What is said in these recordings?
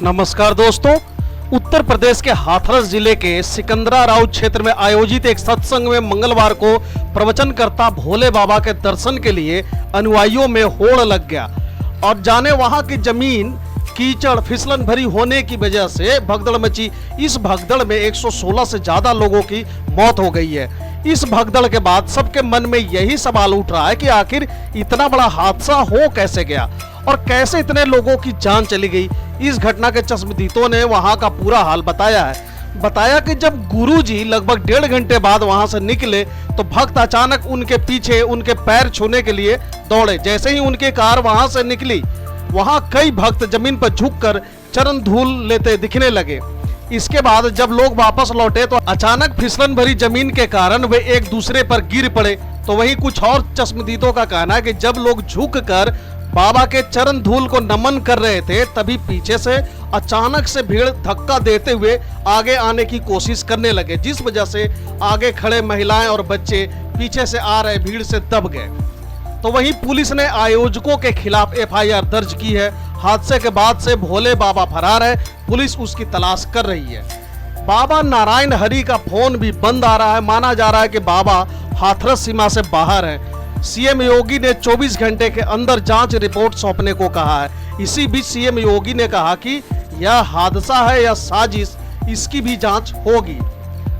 नमस्कार दोस्तों, उत्तर प्रदेश के हाथरस जिले के सिकंदराबाद क्षेत्र में आयोजित एक सत्संग में मंगलवार को प्रवचनकर्ता भोले बाबा के दर्शन के लिए अनुयायियों में होड़ लग गया और जाने वहां की जमीन कीचड़ फिसलन भरी होने की वजह से भगदड़ मची। इस भगदड़ में 116 से ज्यादा लोगों की मौत हो गई है। इस भगदड़ के बाद सबके मन में यही सवाल उठ रहा है कि आखिर इतना बड़ा हादसा हो कैसे गया और कैसे इतने लोगों की जान चली गई। इस घटना के चश्मदीदों ने वहां का पूरा हाल बताया कि जब गुरुजी लगभग 1.5 घंटे बाद वहां से निकले तो भक्त अचानक उनके पीछे उनके पैर छूने के लिए दौड़े। जैसे ही उनकी कार वहां से निकली, वहां कई भक्त जमीन पर झुककर चरण धूल लेते दिखने लगे। इसके बाद जब लोग वापस लौटे तो अचानक फिसलन भरी जमीन के कारण वे एक दूसरे पर गिर पड़े। तो वहीं कुछ और चश्मदीदों का कहना है कि जब लोग झुककर बाबा के चरण धूल को नमन कर रहे थे, तभी पीछे से अचानक से भीड़ धक्का देते हुए आगे आने की कोशिश करने लगे, जिस वजह से आगे खड़े महिलाएं और बच्चे पीछे से आ रहे भीड़ से दब गए। तो वहीं पुलिस ने आयोजकों के खिलाफ FIR दर्ज की है। हादसे के बाद से भोले बाबा फरार है, पुलिस उसकी तलाश कर रही है। बाबा नारायण हरि का फोन भी बंद आ रहा है। माना जा रहा है कि बाबा हाथरस सीमा से बाहर है। CM योगी ने 24 घंटे के अंदर जांच रिपोर्ट सौंपने को कहा है। इसी बीच CM योगी ने कहा कि यह हादसा है या साजिश, इसकी भी जांच होगी।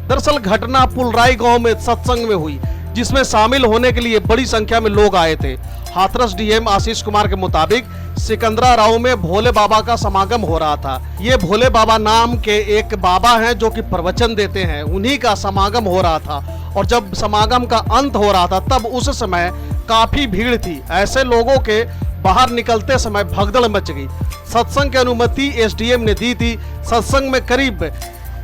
दरअसल घटना पुलराई गांव में सत्संग में हुई, जिसमें शामिल होने के लिए बड़ी संख्या में लोग आए थे। हाथरस DM आशीष कुमार के मुताबिक सिकंदराबाद में भोले बाबा का समागम हो रहा था। ये भोले बाबा नाम के एक बाबा हैं जो कि प्रवचन देते हैं, उन्हीं का समागम हो रहा था। और जब समागम का अंत हो रहा था तब उस समय काफी भीड़ थी। ऐसे लोगों के बाहर निकलते समय भगदड़ मच गई। सत्संग की अनुमति SDM ने दी थी। सत्संग में करीब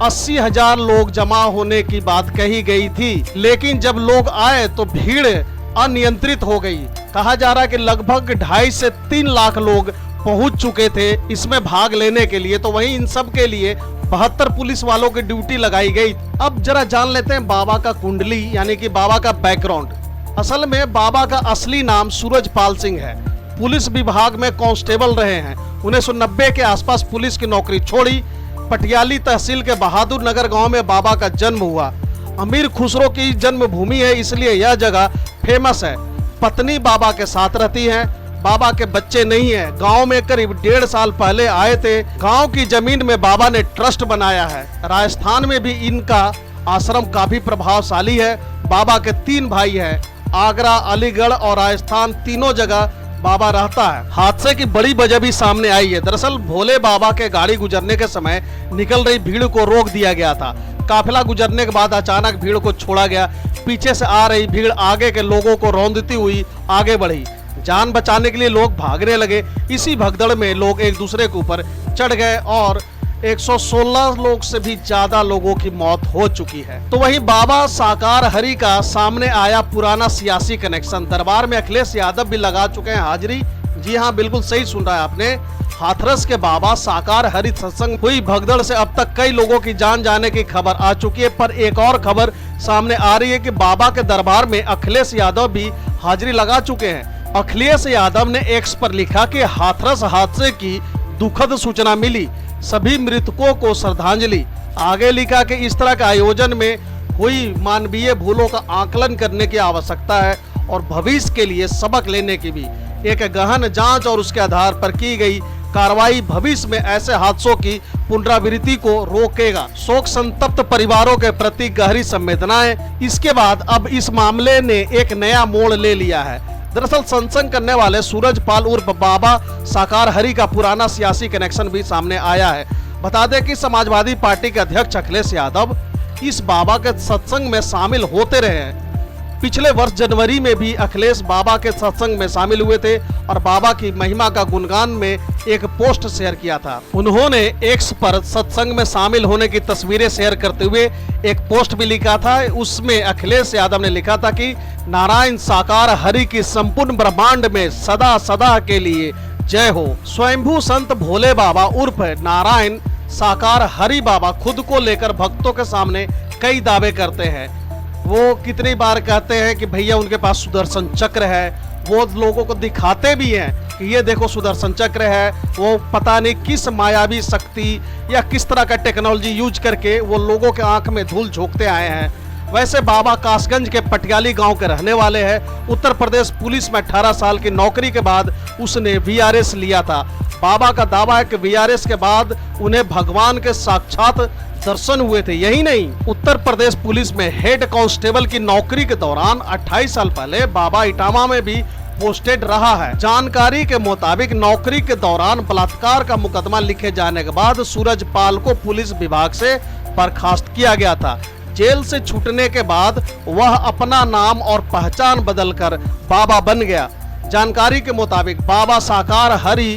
80,000 लोग जमा होने की बात कही गई थी, लेकिन जब लोग आए तो भीड़ अनियंत्रित हो गई। कहा जा रहा है कि लगभग 2.5 से 3 लाख लोग पहुंच चुके थे इसमें भाग लेने के लिए। तो वहीं इन सब के लिए 72 पुलिस वालों की ड्यूटी लगाई गई। अब जरा जान लेते हैं बाबा का कुंडली यानी कि बाबा का बैकग्राउंड। असल में बाबा का असली नाम सूरजपाल सिंह है। पुलिस विभाग में कांस्टेबल रहे हैं। 1990 के आसपास पुलिस की नौकरी छोड़ी। पटियाली तहसील के बहादुर नगर गांव में बाबा का जन्म हुआ। अमीर खुसरो की जन्मभूमि है, इसलिए यह जगह फेमस है। पत्नी बाबा के साथ रहती है। बाबा के बच्चे नहीं है। गांव में करीब 1.5 साल पहले आए थे। गांव की जमीन में बाबा ने ट्रस्ट बनाया है। राजस्थान में भी इनका आश्रम काफी प्रभावशाली है। बाबा के 3 भाई हैं। आगरा, अलीगढ़ और राजस्थान, तीनों जगह बाबा रहता है। हादसे की बड़ी वजह भी सामने आई है। दरअसल भोले बाबा के गाड़ी गुजरने के समय निकल रही भीड़ को रोक दिया गया था। काफिला गुजरने के बाद अचानक भीड़ को छोड़ा गया। पीछे से आ रही भीड़ आगे के लोगों को रौंदती हुई आगे बढ़ी। जान बचाने के लिए लोग भागने लगे। इसी भगदड़ में लोग एक दूसरे के ऊपर चढ़ गए और 116 लोग से भी ज्यादा लोगों की मौत हो चुकी है। तो वहीं बाबा साकार हरि का सामने आया पुराना सियासी कनेक्शन। दरबार में अखिलेश यादव भी लगा चुके हैं हाजिरी। जी हाँ, बिल्कुल सही सुन रहा है आपने। हाथरस के बाबा साकार हरि सत्संग हुई भगदड़ से अब तक कई लोगों की जान जाने की खबर आ चुकी है। पर एक और खबर सामने आ रही है कि बाबा के दरबार में अखिलेश यादव भी हाजिरी लगा चुके हैं। अखिलेश यादव ने X पर लिखा कि हाथरस हादसे की दुखद सूचना मिली, सभी मृतकों को श्रद्धांजलि। आगे लिखा कि इस तरह के आयोजन में हुई मानवीय भूलों का आकलन करने की आवश्यकता है और भविष्य के लिए सबक लेने की भी। एक गहन जांच और उसके आधार पर की गई कार्रवाई भविष्य में ऐसे हादसों की पुनरावृत्ति को रोकेगा। शोक संतप्त परिवारों के प्रति गहरी संवेदनाएं। इसके बाद अब इस मामले ने एक नया मोड़ ले लिया है। दरअसल सत्संग करने वाले सूरजपाल उर्फ बाबा साकार हरि का पुराना सियासी कनेक्शन भी सामने आया है। बता दें कि समाजवादी पार्टी के अध्यक्ष अखिलेश यादव इस बाबा के सत्संग में शामिल होते रहे हैं। पिछले वर्ष जनवरी में भी अखिलेश बाबा के सत्संग में शामिल हुए थे और बाबा की महिमा का गुणगान में एक पोस्ट शेयर किया था। उन्होंने X पर सत्संग में शामिल होने की तस्वीरें शेयर करते हुए एक पोस्ट भी लिखा था। उसमें अखिलेश यादव ने लिखा था कि नारायण साकार हरि की संपूर्ण ब्रह्मांड में सदा सदा के लिए जय हो। स्वयंभू संत भोले बाबा उर्फ नारायण साकार हरि बाबा खुद को लेकर भक्तों के सामने कई दावे करते हैं। वो कितनी बार कहते हैं कि भैया उनके पास सुदर्शन चक्र है, वो लोगों को दिखाते भी हैं कि ये देखो सुदर्शन चक्र है, वो पता नहीं किस मायावी शक्ति या किस तरह का टेक्नोलॉजी यूज करके वो लोगों के आंख में धूल झोंकते आए हैं। वैसे बाबा कासगंज के पटियाली गांव के रहने वाले हैं। उत्तर प्रदेश पुलिस में 18 साल की नौकरी के बाद उसने वीआरएस लिया था। बाबा का दावा है कि वीआरएस के बाद उन्हें भगवान के साक्षात दर्शन हुए थे। यही नहीं, उत्तर प्रदेश पुलिस में हेड कांस्टेबल की नौकरी के दौरान 28 साल पहले बाबा इटावा में भी पोस्टेड रहा है। जानकारी के मुताबिक नौकरी के दौरान बलात्कार का मुकदमा लिखे जाने के बाद सूरजपाल को पुलिस विभाग से बर्खास्त किया गया था। जेल से छूटने के बाद वह अपना नाम और पहचान बदलकर बाबा बन गया। जानकारी के मुताबिक बाबा साकार हरि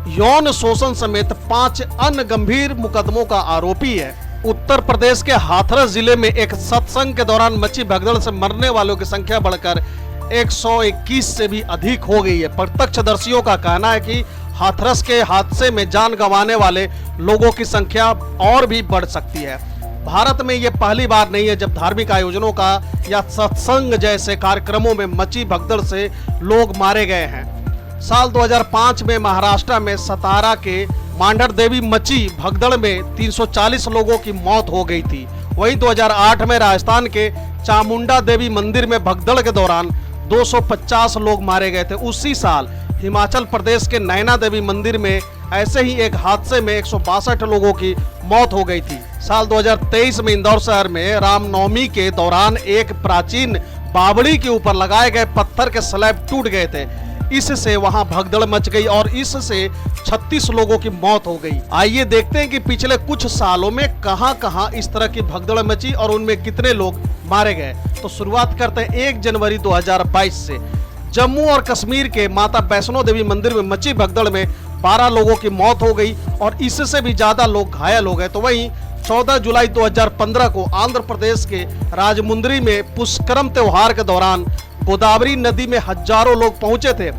यौन शोषण समेत 5 अन्य गंभीर मुकदमों का आरोपी है। उत्तर प्रदेश के हाथरस जिले में एक सत्संग के दौरान मची भगदड़ से मरने वालों की संख्या बढ़कर 121 से भी अधिक हो गई है। प्रत्यक्षदर्शियों का कहना है कि हाथरस के हादसे में जान गंवाने वाले लोगों की संख्या और भी बढ़ सकती है। भारत में ये पहली बार नहीं है जब धार्मिक आयोजनों का या सत्संग जैसे कार्यक्रमों में मची भगदड़ से लोग मारे गए हैं। साल 2005 में महाराष्ट्र में सतारा के मांडर देवी मची भगदड़ में 340 लोगों की मौत हो गई थी। वहीं 2008 में राजस्थान के चामुंडा देवी मंदिर में भगदड़ के दौरान 250 लोग मारे गए थे। उसी साल हिमाचल प्रदेश के नैना देवी मंदिर में ऐसे ही एक हादसे में 162 लोगों की मौत हो गई थी। साल 2023 में इंदौर शहर में रामनवमी के दौरान एक प्राचीन बावड़ी के ऊपर लगाए गए पत्थर के स्लैब टूट गए थे। इससे वहां भगदड़ मच गई और इससे 36 लोगों की मौत हो गई। आइए देखते हैं कि पिछले कुछ सालों में कहां-कहां इस तरह की भगदड़ मची और उनमें कितने लोग मारे गए। तो शुरुआत करते हैं 1 जनवरी 2022 से। जम्मू और कश्मीर के माता वैष्णो देवी मंदिर में मची भगदड़ में 12 लोगों की मौत हो गई और इससे भी ज्यादा लोग घायल हो गए। तो वहीं 14 जुलाई 2015 को आंध्र प्रदेश के राजमुंद्री में पुष्करम त्योहार के दौरान गोदावरी नदी में हजारों लोग पहुंचे थे,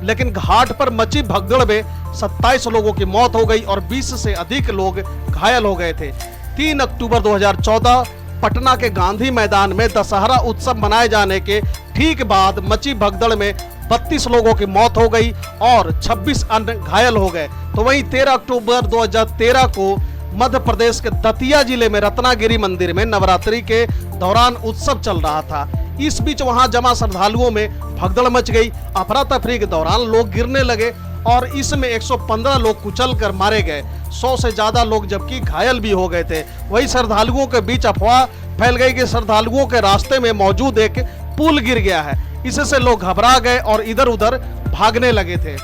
लेकिन घाट पर मची भगदड़ में 27 लोगों की मौत हो गई और 20 से अधिक लोग घायल हो गए थे। 3 अक्टूबर 2014 पटना के गांधी मैदान में दशहरा उत्सव मनाए जाने के ठीक बाद मची भगदड़ में 32 लोगों की मौत हो गई और 26 अन्य घायल हो गए। तो वहीं 13 अक्टूबर 2013 को मध्य प्रदेश के दतिया जिले में रत्नागिरी मंदिर में नवरात्रि के दौरान उत्सव चल रहा था। इस बीच वहां जमा श्रद्धालुओं में भगदड़ मच गई। अफरा तफरी के दौरान लोग गिरने लगे और इसमें 115 लोग कुचल कर मारे गए। 100 से ज्यादा लोग जबकि घायल भी हो गए थे। वहीं श्रद्धालुओं के बीच अफवाह फैल गई कि श्रद्धालुओं के रास्ते में मौजूद एक पुल गिर गया है। इससे लोग घबरा गए और इधर उधर भागने लगे थे।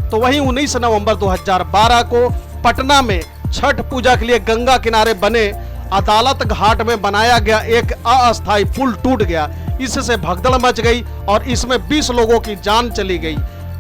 तो वहीं 19 नवंबर 2012 को पटना में छठ पूजा के लिए गंगा किनारे बने अदालत घाट में बनाया गया एक अस्थायी पुल टूट गया। इससे भगदड़ मच गई और इसमें 20 लोगों की जान चली गई,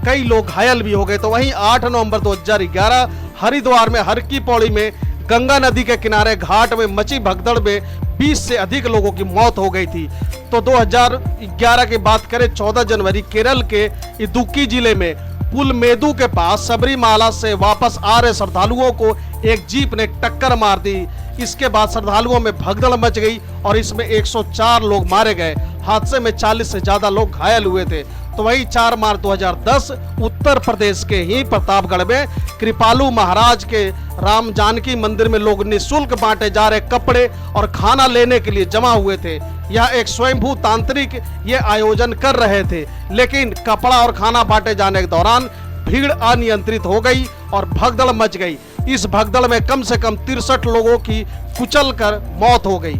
कई लोग घायल भी हो गए। तो वहीं 8 नवंबर 2011 हरिद्वार में हर की पौड़ी में गंगा नदी के किनारे घाट में मची भगदड़ में 20 से अधिक लोगों की मौत हो गई थी। तो 2011 की बात करें, 14 जनवरी केरल के इदुक्की जिले में पुलमेदु के पास सबरीमाला से वापस आ रहे श्रद्धालुओं को एक जीप ने टक्कर मार दी। इसके बाद श्रद्धालुओं में भगदड़ मच गई और इसमें 104 लोग मारे गए। हादसे में 40 से ज्यादा लोग घायल हुए थे। तो वही 4 मार्च 2010 उत्तर प्रदेश के ही प्रतापगढ़ में कृपालू महाराज के राम जानकी मंदिर में लोग निःशुल्क बांटे जा रहे कपड़े और खाना लेने के लिए जमा हुए थे। यह एक स्वयंभू तांत्रिक ये आयोजन कर रहे थे, लेकिन कपड़ा और खाना बांटे जाने के दौरान भीड़ अनियंत्रित हो गई और भगदड़ मच गई। इस भगदड़ में कम से कम 63 लोगों की कुचल कर मौत हो गई।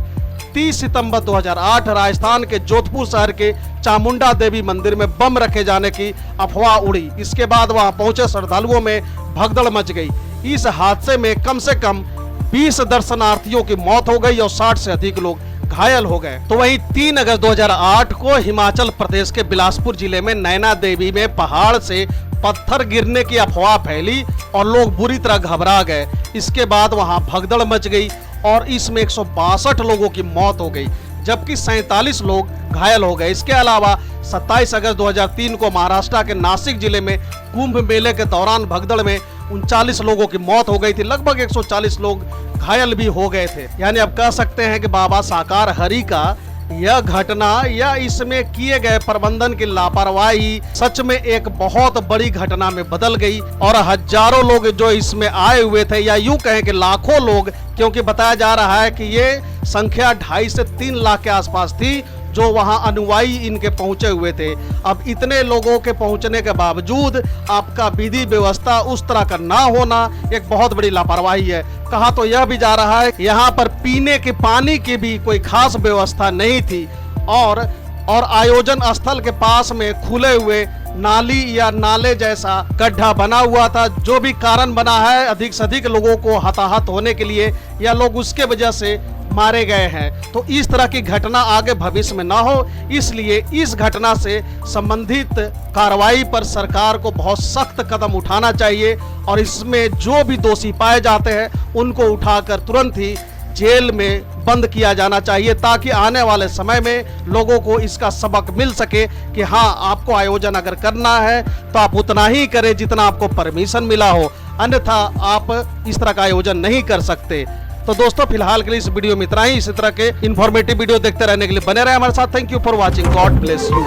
30 सितंबर 2008 राजस्थान के जोधपुर शहर के चामुंडा देवी मंदिर में बम रखे जाने की अफवाह उड़ी। इसके बाद वहां पहुंचे श्रद्धालुओं में भगदड़ मच गई। इस हादसे में कम से कम 20 दर्शनार्थियों की मौत हो गई और 60 से अधिक लोग घायल हो गए। तो वहीं 3 अगस्त 2008 को हिमाचल प्रदेश के बिलासपुर जिले में नैना देवी में पहाड़ से पत्थर गिरने की अफवाह फैली और लोग बुरी तरह घबरा गए। इसके बाद वहां भगदड़ मच गई और इसमें 162 लोगों की मौत हो गई, जबकि 47 लोग घायल हो गए। इसके अलावा 27 अगस्त 2003 को महाराष्ट्र के नासिक जिले में कुंभ मेले के दौरान भगदड़ में 39 लोगों की मौत हो गई थी। लगभग 140 लोग घायल भी हो गए थे। यानी अब कह सकते हैं कि बाबा साकार हरि का यह घटना या इसमें किए गए प्रबंधन की लापरवाही सच में एक बहुत बड़ी घटना में बदल गई और हजारों लोग जो इसमें आए हुए थे, या यूं कहें कि लाखों लोग, क्योंकि बताया जा रहा है कि ये संख्या 2.5 से 3 लाख के आसपास थी जो वहां अनुयायी इनके पहुंचे हुए थे। अब इतने लोगों के पहुंचने के बावजूद आपका विधि व्यवस्था उस तरह का ना होना एक बहुत बड़ी लापरवाही है। कहा तो यह भी जा रहा है यहाँ पर पीने के पानी की भी कोई खास व्यवस्था नहीं थी और आयोजन स्थल के पास में खुले हुए नाली या नाले जैसा गड्ढा बना हुआ था, जो भी कारण बना है अधिक से अधिक लोगों को हताहत होने के लिए, या लोग उसके वजह से मारे गए हैं। तो इस तरह की घटना आगे भविष्य में ना हो, इसलिए इस घटना से संबंधित कार्रवाई पर सरकार को बहुत सख्त कदम उठाना चाहिए और इसमें जो भी दोषी पाए जाते हैं उनको उठाकर तुरंत ही जेल में बंद किया जाना चाहिए, ताकि आने वाले समय में लोगों को इसका सबक मिल सके कि हाँ, आपको आयोजन अगर करना है तो आप उतना ही करें जितना आपको परमिशन मिला हो, अन्यथा आप इस तरह का आयोजन नहीं कर सकते। तो दोस्तों, फिलहाल के लिए इस वीडियो में इतना ही। इसी तरह के इन्फॉर्मेटिव वीडियो देखते रहने के लिए बने रहे हमारे साथ। Thank you for watching. God bless you.